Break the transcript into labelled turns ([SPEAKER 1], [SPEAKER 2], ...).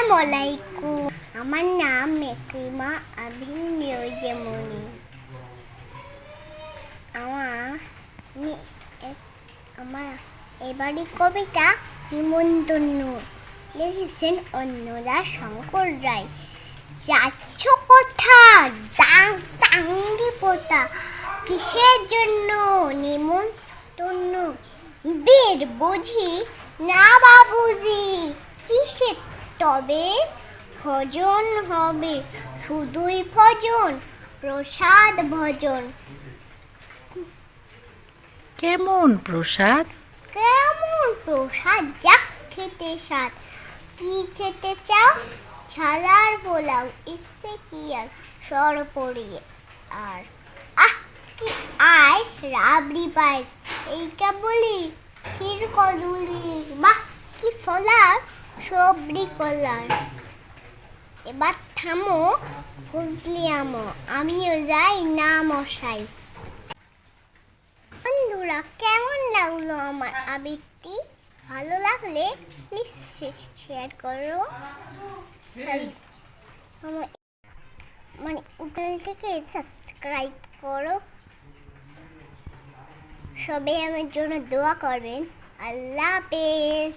[SPEAKER 1] আসসালামুআলাইকুম। আমার নাম মেকরিমা আভিন নিয়োজেমনি। আমার এবারই কবিতা নিমন্ত্রণ লিখেছেন অন্নদা শঙ্কর রায়। যাচ্ছ কোথা চাংরি পোতা, কিসের জন্য নিমন্ত্রণ? বের বুঝি না বাবুজি, কিসের তবে? ভজন হবে, শুধুই ভজন, প্রসাদ ভজন।
[SPEAKER 2] কেমন প্রসাদ?
[SPEAKER 1] কেমন প্রসাদ, যাক খেতে স্বাদ। কি খেতে চাও? ছালার পোলাও, ইচ্ছে কি আর সর পড়িয়ে আর কি আয় রাবড়ি পায়েস, এইটা বলি ক্ষীর কদলি, বাহ কি ফলার সবরি কলার। এবার থামো, বুঝলি আমো, আমিও যাই না মশাই। বন্ধুরা, কেমন লাগলো আমার আবৃত্তি? ভালো লাগলে প্লিজ শেয়ার করো। উঠল থেকে সাবস্ক্রাইব করো। সবাই আমার জন্য দোয়া করবেন। আল্লাহ হাফেজ।